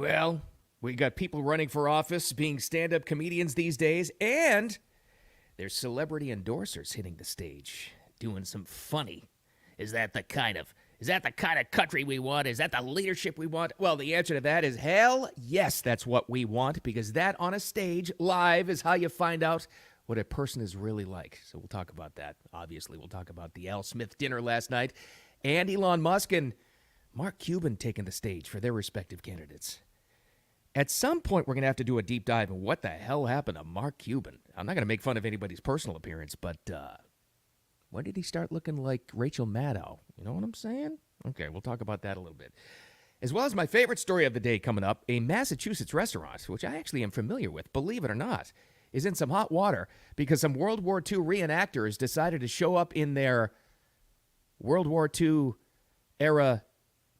Well, we got people running for office being stand-up comedians these days, and there's celebrity endorsers hitting the stage, doing some funny. Is that the kind of country we want? Is that the leadership we want? Well, the answer to that is hell yes, that's what we want, because that on a stage, live, is how you find out what a person is really like. So we'll talk about that. Obviously, we'll talk about the Al Smith dinner last night, and Elon Musk and Mark Cuban taking the stage for their respective candidates. At some point, we're going to have to do a deep dive in what the hell happened to Mark Cuban. I'm not going to make fun of anybody's personal appearance, but when did he start looking like Rachel Maddow? You know what I'm saying? Okay, we'll talk about that a little bit. As well as my favorite story of the day coming up, a Massachusetts restaurant, which I actually am familiar with, believe it or not, is in some hot water because some World War II reenactors decided to show up in their World War II era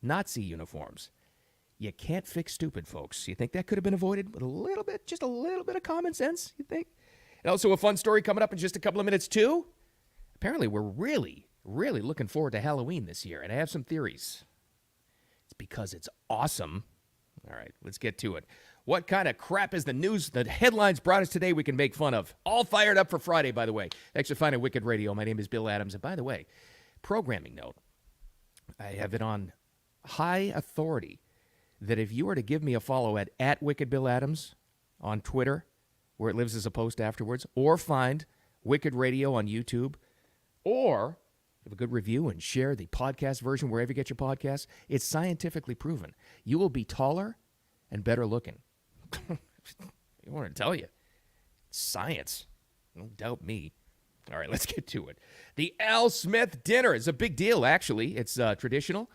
Nazi uniforms. You can't fix stupid, folks. You think that could have been avoided with just a little bit of common sense, you think? And also a fun story coming up in just a couple of minutes, too. Apparently, we're really, really looking forward to Halloween this year, and I have some theories. It's because it's awesome. All right, let's get to it. What kind of crap is the news? The headlines brought us today we can make fun of. All fired up for Friday, by the way. Thanks for finding Wicked Radio. My name is Bill Adams. And by the way, programming note, I have it on high authority that if you were to give me a follow at Wicked Bill Adams on Twitter, where it lives as a post afterwards, or find Wicked Radio on YouTube, or give a good review and share the podcast version wherever you get your podcasts, it's scientifically proven. You will be taller and better looking. I want to tell you. Science. Don't doubt me. All right, let's get to it. The Al Smith dinner is a big deal, actually. It's traditional.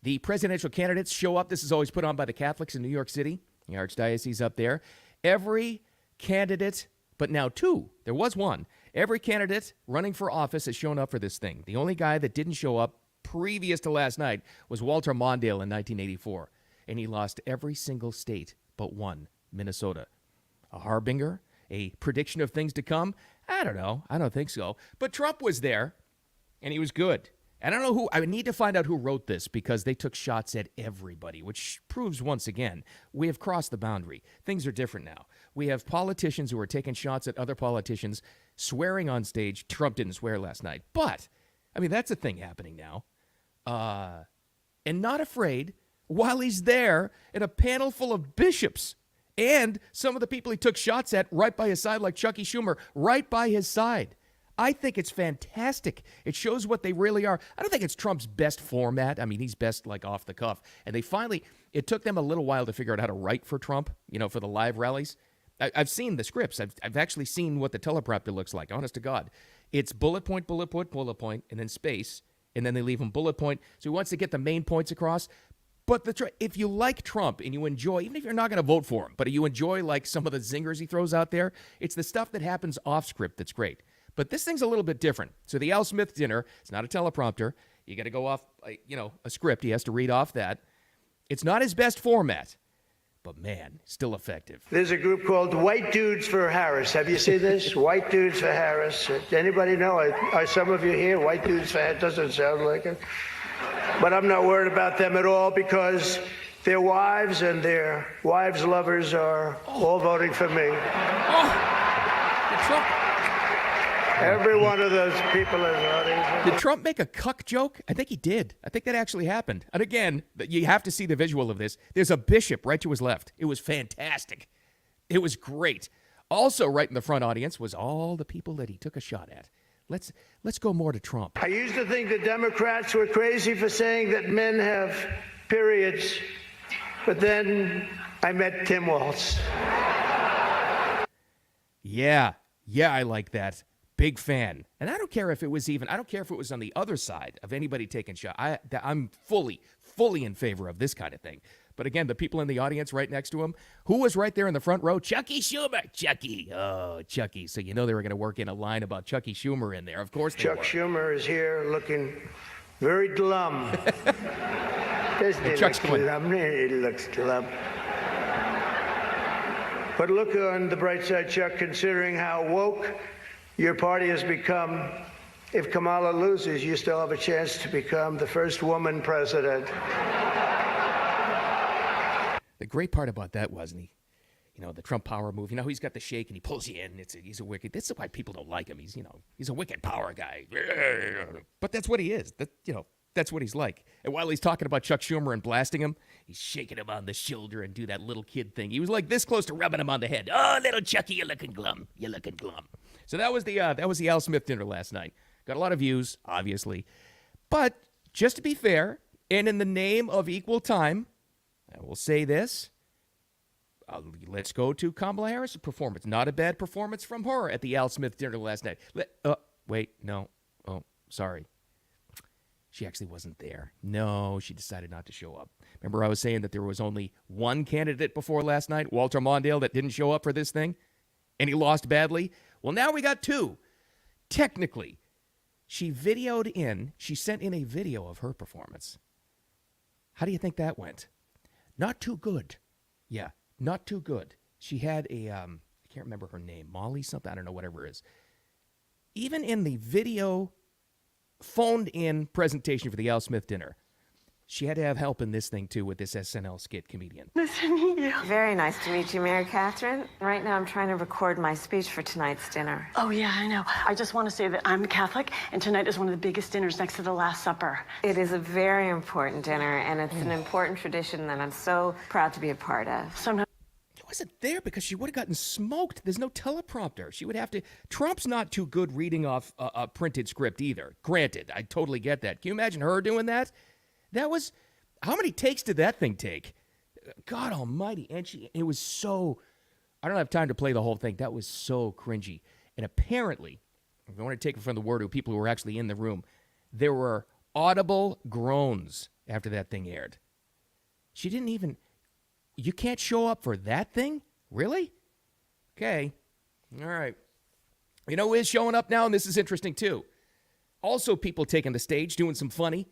The presidential candidates show up. This is always put on by the Catholics in New York City, the Archdiocese up there. Every candidate, but now two, there was one. Every candidate running for office has shown up for this thing. The only guy that didn't show up previous to last night was Walter Mondale in 1984, and he lost every single state but one, Minnesota. A harbinger, a prediction of things to come? I don't know. I don't think so. But Trump was there, and he was good. And I don't know who, I need to find out who wrote this because they took shots at everybody, which proves once again, we have crossed the boundary. Things are different now. We have politicians who are taking shots at other politicians, swearing on stage. Trump didn't swear last night. But, I mean, that's a thing happening now. And not afraid, while he's there in a panel full of bishops and some of the people he took shots at right by his side, like Chucky Schumer, right by his side. I think it's fantastic. It shows what they really are. I don't think it's Trump's best format. I mean, he's best like off the cuff. And it took them a little while to figure out how to write for Trump, for the live rallies. I've seen the scripts. I've actually seen what the teleprompter looks like, honest to God. It's bullet point, and then space, and then they leave him bullet point. So he wants to get the main points across. But if you like Trump and you enjoy, even if you're not going to vote for him, but you enjoy like some of the zingers he throws out there, it's the stuff that happens off script that's great. But this thing's a little bit different. So the Al Smith dinner, it's not a teleprompter. You got to go off, a script. He has to read off that. It's not his best format, but man, still effective. There's a group called White Dudes for Harris. Have you seen this? White Dudes for Harris. Anybody know? Are some of you here? White Dudes for Harris. Doesn't sound like it. But I'm not worried about them at all because their wives and their wives' lovers are all voting for me. Trump. Every one of those people is voting. Did Trump make a cuck joke? I think he did. I think that actually happened. And again, you have to see the visual of this. There's a bishop right to his left. It was fantastic. It was great. Also right in the front audience was all the people that he took a shot at. Let's go more to Trump. I used to think the Democrats were crazy for saying that men have periods. But then I met Tim Walz. Yeah, I like that. Big fan. And I don't care if it was on the other side of anybody taking shot. I'm fully in favor of this kind of thing. But again, the people in the audience right next to him, who was right there in the front row? Chucky Schumer. Chucky. Oh, Chucky. So they were going to work in a line about Chucky Schumer in there. Of course they were. Chuck Schumer is here looking very glum. Chuck's glum. He looks glum. But look on the bright side, Chuck, considering how woke your party has become. If Kamala loses, you still have a chance to become the first woman president. The great part about that was, the Trump power move, he's got the shake and he pulls you in. He's a wicked. This is why people don't like him. He's a wicked power guy. But that's what he is. That's what he's like. And while he's talking about Chuck Schumer and blasting him, he's shaking him on the shoulder and do that little kid thing. He was like this close to rubbing him on the head. Oh, little Chucky, you're looking glum. You're looking glum. So that was the Al Smith dinner last night. Got a lot of views, obviously. But just to be fair, and in the name of equal time, I will say this. Let's go to Kamala Harris' performance. Not a bad performance from her at the Al Smith dinner last night. Wait, no. Oh, sorry. She actually wasn't there. No, she decided not to show up. Remember I was saying that there was only one candidate before last night, Walter Mondale, that didn't show up for this thing? And he lost badly? Well, now we got two. Technically, she sent in a video of her performance. How do you think that went? Not too good. Yeah, not too good. She had I can't remember her name, Molly something, I don't know, whatever it is. Even in the video phoned-in presentation for the Al Smith dinner, she had to have help in this thing, too, with this SNL skit comedian. Nice to meet you. Very nice to meet you, Mary Catherine. Right now I'm trying to record my speech for tonight's dinner. Oh, yeah, I know. I just want to say that I'm Catholic, and tonight is one of the biggest dinners next to the Last Supper. It is a very important dinner, and it's an important tradition that I'm so proud to be a part of. Sometimes She wasn't there because she would have gotten smoked. There's no teleprompter. She would have to. Trump's not too good reading off a printed script either. Granted, I totally get that. Can you imagine her doing that? That was. How many takes did that thing take? God almighty. And it was so. I don't have time to play the whole thing. That was so cringy. And apparently, if I want to take it from the word of people who were actually in the room, there were audible groans after that thing aired. She didn't even. You can't show up for that thing? Really? Okay. All right. You know who is showing up now? And this is interesting, too. Also, people taking the stage, doing some funny,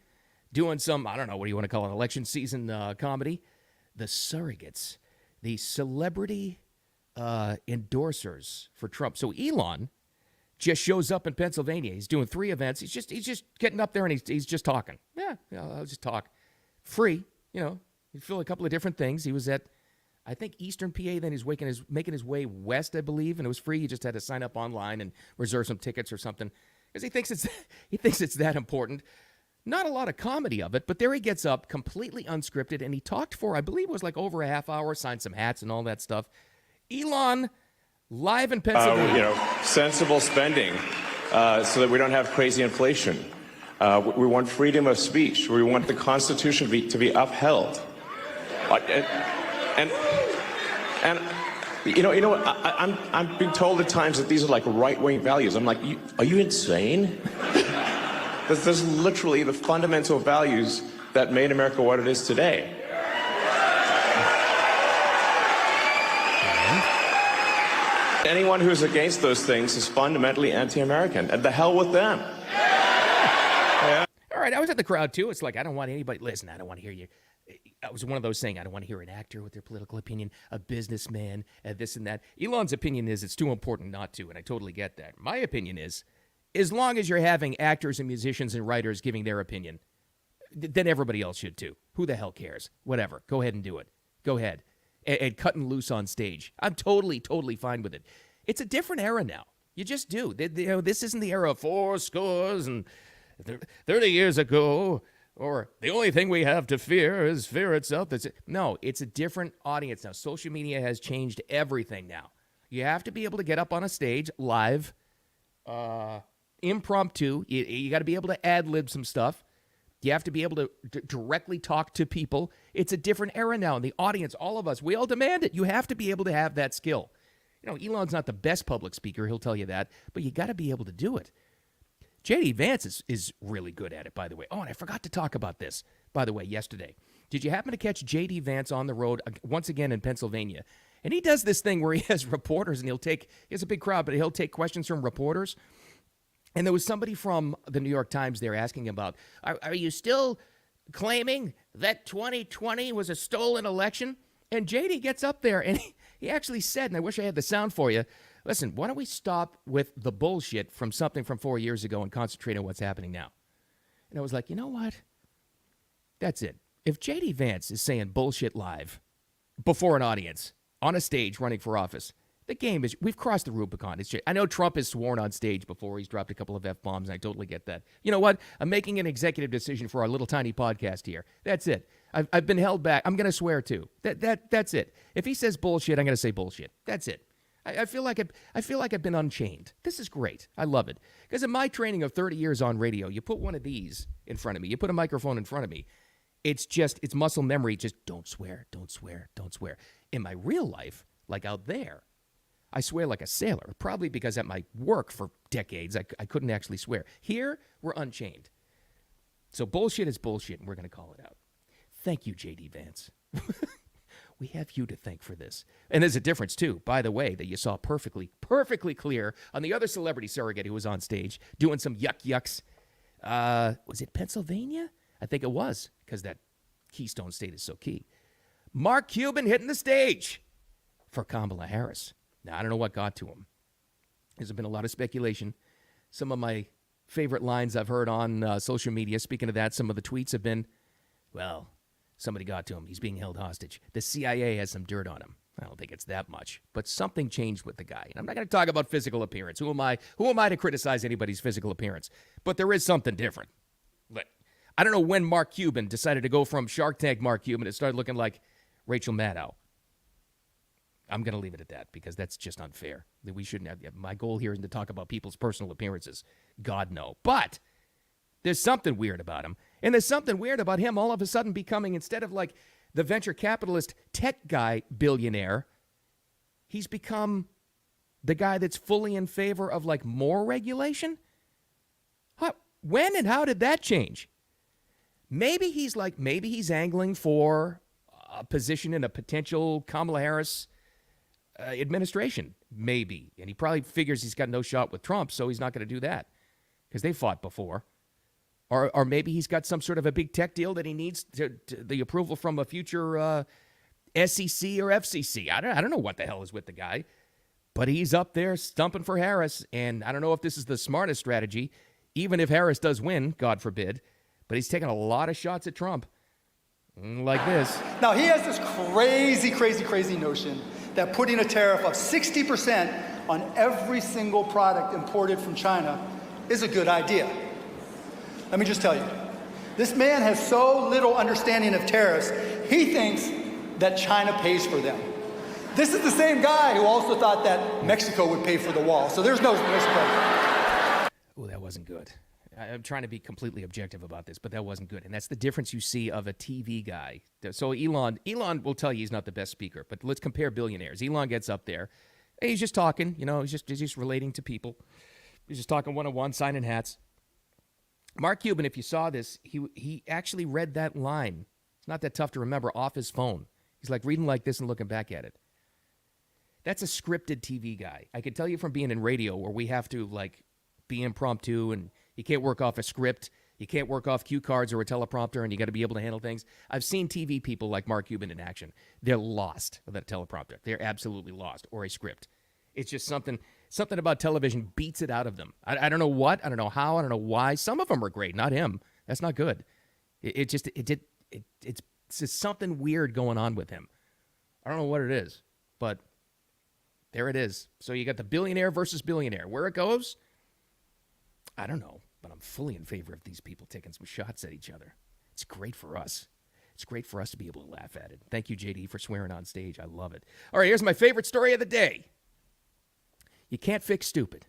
doing some, I don't know, what do you want to call it, election season comedy? The surrogates, the celebrity endorsers for Trump. So Elon just shows up in Pennsylvania. He's doing 3 events. He's just getting up there and he's just talking. Yeah, I'll just talk. Free, He'd fill a couple of different things. He was at, I think, Eastern PA. Then he's making his way west, I believe, and it was free. He just had to sign up online and reserve some tickets or something because he thinks it's that important. Not a lot of comedy of it, but there he gets up, completely unscripted, and he talked for, I believe, it was like over a half hour. Signed some hats and all that stuff. Elon, live in Pennsylvania. Sensible spending, so that we don't have crazy inflation. We want freedom of speech. We want the Constitution to be upheld. And I'm being told at times that these are like right-wing values. I'm like, are you insane? There's literally the fundamental values that made America what it is today. Anyone who's against those things is fundamentally anti-American, and the hell with them. Yeah. All right, I was at the crowd too. It's like, I don't want anybody, listen, I don't want to hear you. I was one of those saying, I don't want to hear an actor with their political opinion, a businessman, this and that. Elon's opinion is it's too important not to, and I totally get that. My opinion is, as long as you're having actors and musicians and writers giving their opinion, then everybody else should too. Who the hell cares? Whatever. Go ahead and do it. Go ahead. And cutting loose on stage. I'm totally fine with it. It's a different era now. You just do. This isn't the era of 80 and 30 years ago, or the only thing we have to fear is fear itself. No, it's a different audience now. Social media has changed everything now. You have to be able to get up on a stage live, impromptu. You got to be able to ad-lib some stuff. You have to be able to directly talk to people. It's a different era now. And the audience, all of us, we all demand it. You have to be able to have that skill. Elon's not the best public speaker. He'll tell you that. But you got to be able to do it. J.D. Vance is really good at it, by the way. Oh, and I forgot to talk about this, by the way, yesterday. Did you happen to catch J.D. Vance on the road once again in Pennsylvania? And he does this thing where he has reporters, and he has a big crowd, but he'll take questions from reporters. And there was somebody from the New York Times there asking about, are you still claiming that 2020 was a stolen election? And J.D. gets up there, and he actually said, and I wish I had the sound for you, listen, why don't we stop with the bullshit from something from 4 years ago and concentrate on what's happening now? And I was like, you know what? That's it. If J.D. Vance is saying bullshit live, before an audience, on a stage, running for office. The game is, we've crossed the Rubicon. I know Trump has sworn on stage before. He's dropped a couple of F-bombs, and I totally get that. You know what? I'm making an executive decision for our little tiny podcast here. That's it. I've been held back. I'm going to swear too. That's it. If he says bullshit, I'm going to say bullshit. That's it. I feel like I've been unchained. This is great. I love it. Because in my training of 30 years on radio, you put one of these in front of me. You put a microphone in front of me. It's muscle memory. Just don't swear, don't swear, don't swear. In my real life, like out there, I swear like a sailor, probably because at my work for decades, I couldn't actually swear. Here, we're unchained. So bullshit is bullshit, and we're going to call it out. Thank you, J.D. Vance. We have you to thank for this. And there's a difference, too, by the way, that you saw perfectly clear on the other celebrity surrogate who was on stage doing some yucks. Was it Pennsylvania? I think it was, because that Keystone State is so key. Mark Cuban hitting the stage for Kamala Harris. Now, I don't know what got to him. There's been a lot of speculation. Some of my favorite lines I've heard on social media, speaking of that, some of the tweets have been, well, somebody got to him. He's being held hostage. The CIA has some dirt on him. I don't think it's that much, but something changed with the guy. And I'm not going to talk about physical appearance. Who am I to criticize anybody's physical appearance? But there is something different. I don't know when Mark Cuban decided to go from Shark Tank Mark Cuban to start looking like Rachel Maddow. I'm going to leave it at that because that's just unfair. We shouldn't have. My goal here isn't to talk about people's personal appearances. God, no. But there's something weird about him. And there's something weird about him all of a sudden becoming, instead of like the venture capitalist tech guy billionaire, he's become the guy that's fully in favor of like more regulation. When and how did that change? Maybe he's angling for a position in a potential Kamala Harris administration, maybe. And he probably figures he's got no shot with Trump, so he's not going to do that because they fought before. Or maybe he's got some sort of a big tech deal that he needs the approval from a future SEC or FCC. I don't know what the hell is with the guy, but he's up there stumping for Harris, and I don't know if this is the smartest strategy, even if Harris does win, God forbid, but he's taking a lot of shots at Trump, like this. Now, he has this crazy notion that putting a tariff of 60% on every single product imported from China is a good idea. Let me just tell you, this man has so little understanding of tariffs, he thinks that China pays for them. This is the same guy who also thought that Mexico would pay for the wall, so there's no Mexico. Oh, that wasn't good. I'm trying to be completely objective about this, but that wasn't good. And that's the difference you see of a TV guy. So Elon will tell you he's not the best speaker, but let's compare billionaires. Elon gets up there. And he's just talking, he's just relating to people. He's just talking one-on-one, signing hats. Mark Cuban, if you saw this, he actually read that line. It's not that tough to remember off his phone. He's like reading like this and looking back at it. That's a scripted TV guy. I can tell you from being in radio where we have to like be impromptu and you can't work off a script. You can't work off cue cards or a teleprompter, and you got to be able to handle things. I've seen TV people like Mark Cuban in action. They're lost with that teleprompter. They're absolutely lost, or a script. It's just something about television beats it out of them. I don't know what. I don't know how. I don't know why. Some of them are great. Not him. That's not good. It's just something weird going on with him. I don't know what it is, but there it is. So you got the billionaire versus billionaire. Where it goes, I don't know. But I'm fully in favor of these people taking some shots at each other. It's great for us. It's great for us to be able to laugh at it. Thank you, JD, for swearing on stage. I love it. All right, here's my favorite story of the day. You can't fix stupid.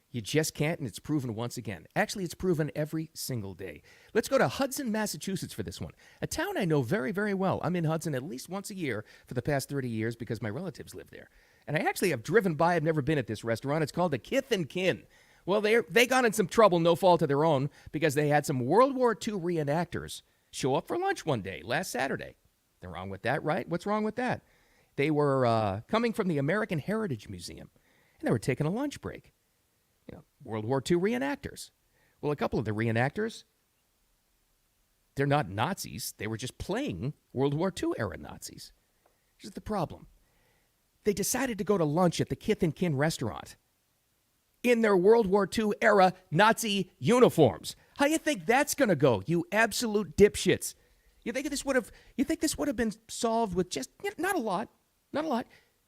You just can't, and it's proven once again. Actually, it's proven every single day. Let's go to Hudson, Massachusetts for this one, a town I know very, very well. I'm in Hudson at least once a year for the past 30 years because my relatives live there. And I actually have driven by. I've never been at this restaurant. It's called the Kith and Kin. Well, they got in some trouble, no fault of their own, because they had some World War II reenactors show up for lunch one day, last Saturday. Nothing wrong with that, right? What's wrong with that? They were coming from the American Heritage Museum, and they were taking a lunch break. World War II reenactors. Well, a couple of the reenactors, they're not Nazis. They were just playing World War II era Nazis. Here's the problem. They decided to go to lunch at the Kith and Kin restaurant in their World War II era Nazi uniforms. How you think that's going to go, you absolute dipshits? You think this would have been solved with just not a lot,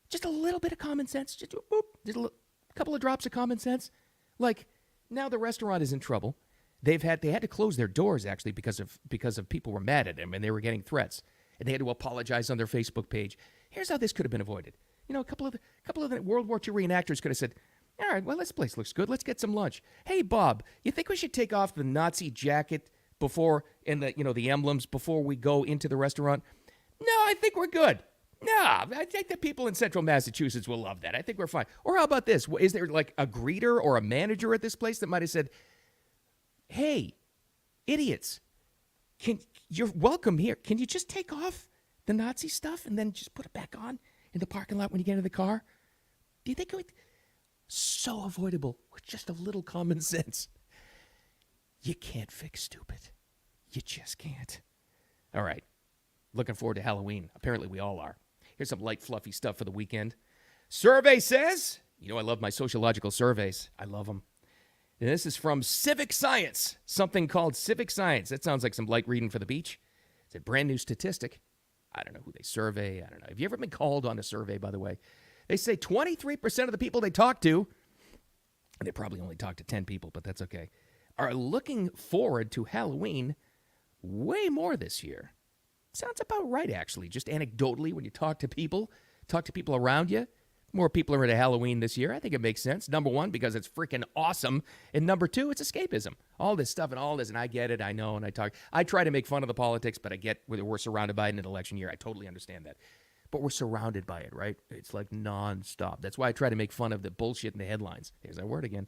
just a little bit of common sense, just a couple of drops of common sense. Like now the restaurant is in trouble. They had to close their doors actually because of people were mad at them and they were getting threats and they had to apologize on their Facebook page. Here's how this could have been avoided. You know, a couple of the World War II reenactors could have said, "All right, well, this place looks good. Let's get some lunch. Hey, Bob, you think we should take off the Nazi jacket before and the emblems before we go into the restaurant?" No, I think we're good. No, I think the people in central Massachusetts will love that. I think we're fine. Or how about this? Is there like a greeter or a manager at this place that might have said, "Hey, idiots, you're welcome here. Can you just take off the Nazi stuff and then just put it back on in the parking lot when you get in the car?" Do you think it would? So avoidable with just a little common sense. You can't fix stupid. You just can't. All right. Looking forward to Halloween. Apparently we all are. Here's some light, fluffy stuff for the weekend. Survey says, I love my sociological surveys. I love them. And this is from Civic Science, something called Civic Science. That sounds like some light reading for the beach. It's a brand new statistic. I don't know who they survey. I don't know. Have you ever been called on a survey, by the way? They say 23% of the people they talk to, and they probably only talk to 10 people, but that's okay, are looking forward to Halloween way more this year. Sounds about right, actually. Just anecdotally, when you talk to people around you, more people are into Halloween this year. I think it makes sense. Number one, because it's freaking awesome. And number two, it's escapism. All this stuff and all this, and I get it, I know, and I try to make fun of the politics, but I get whether we're surrounded by it in an election year. I totally understand that. But we're surrounded by it, right? It's like nonstop. That's why I try to make fun of the bullshit in the headlines. There's that word again.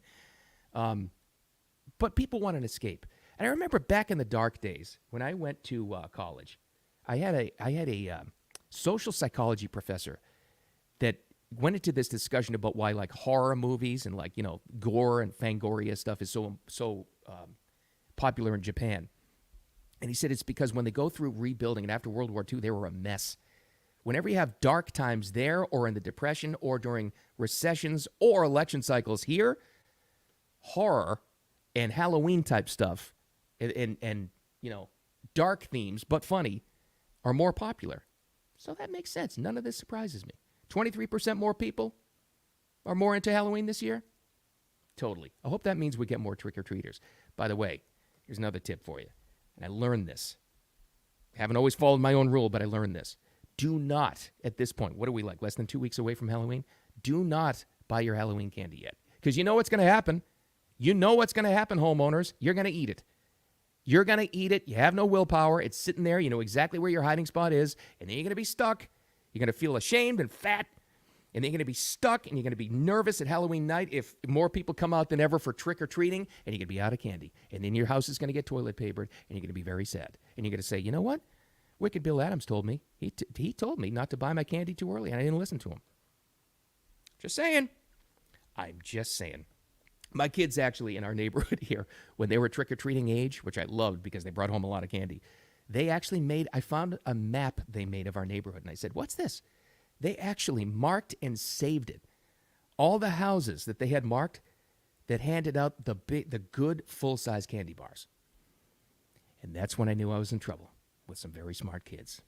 But people want an escape. And I remember back in the dark days when I went to college, I had a social psychology professor that went into this discussion about why like horror movies and like, gore and Fangoria stuff is so popular in Japan. And he said it's because when they go through rebuilding and after World War II, they were a mess. Whenever you have dark times there or in the Depression or during recessions or election cycles here, horror and Halloween type stuff and dark themes, but funny, are more popular. So that makes sense. None of this surprises me. 23% more people are more into Halloween this year? Totally. I hope that means we get more trick-or-treaters. By the way, here's another tip for you. And I learned this. I haven't always followed my own rule, but I learned this. Do not, at this point, what are we like, less than 2 weeks away from Halloween? Do not buy your Halloween candy yet. Because you know what's going to happen. You know what's going to happen, homeowners. You're going to eat it. You're going to eat it. You have no willpower. It's sitting there. You know exactly where your hiding spot is. And then you're going to be stuck. You're going to feel ashamed and fat. And then you're going to be stuck. And you're going to be nervous at Halloween night if more people come out than ever for trick-or-treating. And you're going to be out of candy. And then your house is going to get toilet papered. And you're going to be very sad. And you're going to say, you know what? Wicked Bill Adams told me. He told me not to buy my candy too early. And I didn't listen to him. Just saying. I'm just saying. My kids actually in our neighborhood here, when they were trick-or-treating age, which I loved because they brought home a lot of candy, they actually I found a map they made of our neighborhood. And I said, what's this? They actually marked and saved it. All the houses that they had marked that handed out the good full-size candy bars. And that's when I knew I was in trouble with some very smart kids.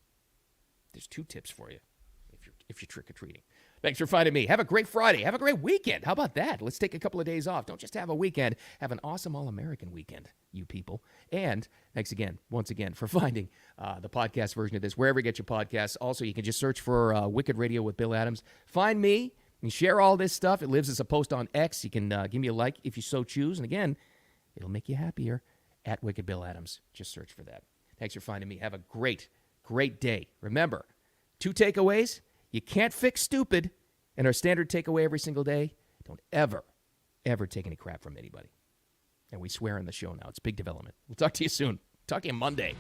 There's 2 tips for you if you're trick-or-treating. Thanks for finding me. Have a great Friday. Have a great weekend. How about that? Let's take a couple of days off. Don't just have a weekend. Have an awesome all-American weekend, you people. And thanks again, once again, for finding the podcast version of this, wherever you get your podcasts. Also, you can just search for Wicked Radio with Bill Adams. Find me and share all this stuff. It lives as a post on X. You can give me a like if you so choose. And again, it'll make you happier at Wicked Bill Adams. Just search for that. Thanks for finding me. Have a great, great day. Remember, 2 takeaways. You can't fix stupid. And our standard takeaway every single day, don't ever, ever take any crap from anybody. And we swear in the show now. It's big development. We'll talk to you soon. Talk to you Monday.